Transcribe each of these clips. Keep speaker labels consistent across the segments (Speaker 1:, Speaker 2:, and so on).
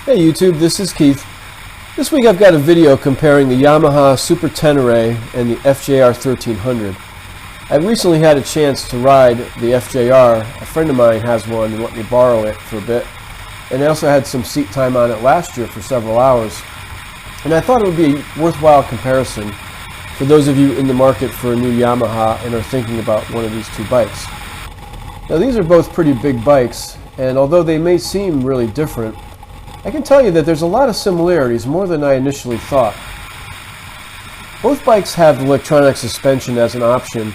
Speaker 1: Hey YouTube, this is Keith. This week I've got a video comparing the Yamaha Super Tenere and the FJR 1300. I recently had a chance to ride the FJR. A friend of mine has one and let me borrow it for a bit. And I also had some seat time on it last year for several hours. And I thought it would be a worthwhile comparison for those of you in the market for a new Yamaha and are thinking about one of these two bikes. Now these are both pretty big bikes, and although they may seem really different, I can tell you that there's a lot of similarities, more than I initially thought. Both bikes have electronic suspension as an option,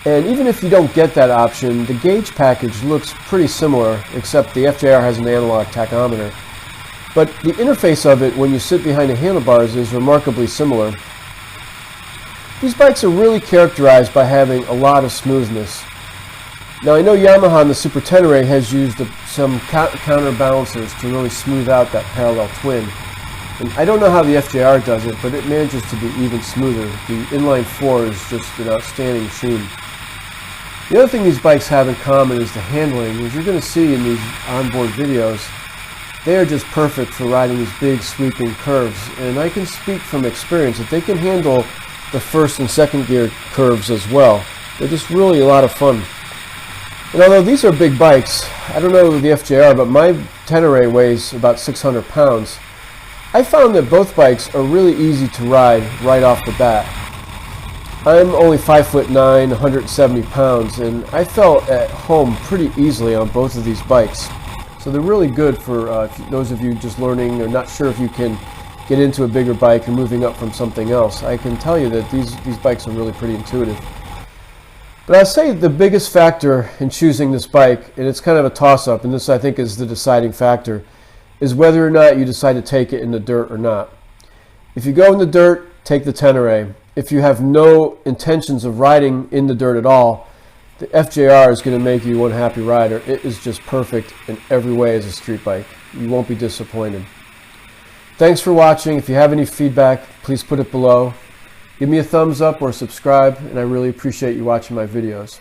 Speaker 1: and even if you don't get that option, the gauge package looks pretty similar, except the FJR has an analog tachometer. But the interface of it when you sit behind the handlebars is remarkably similar. These bikes are really characterized by having a lot of smoothness. Now I know Yamaha on the Super Tenere has used some counterbalancers to really smooth out that parallel twin. And I don't know how the FJR does it, but it manages to be even smoother. The inline 4 is just an outstanding machine. The other thing these bikes have in common is the handling. As you're going to see in these onboard videos, they are just perfect for riding these big sweeping curves. And I can speak from experience that they can handle the first and second gear curves as well. They're just really a lot of fun. And although these are big bikes, I don't know the FJR, but my Tenere weighs about 600 pounds. I found that both bikes are really easy to ride right off the bat. I'm only 5'9", 170 pounds, and I felt at home pretty easily on both of these bikes. So they're really good for those of you just learning or not sure if you can get into a bigger bike or moving up from something else. I can tell you that these bikes are really pretty intuitive. But I'd say the biggest factor in choosing this bike, and it's kind of a toss-up, and this I think is the deciding factor, is whether or not you decide to take it in the dirt or not. If you go in the dirt, take the Tenere. If you have no intentions of riding in the dirt at all, the FJR is going to make you one happy rider. It is just perfect in every way as a street bike. You won't be disappointed. Thanks for watching. If you have any feedback, please put it below. Give me a thumbs up or subscribe, and I really appreciate you watching my videos.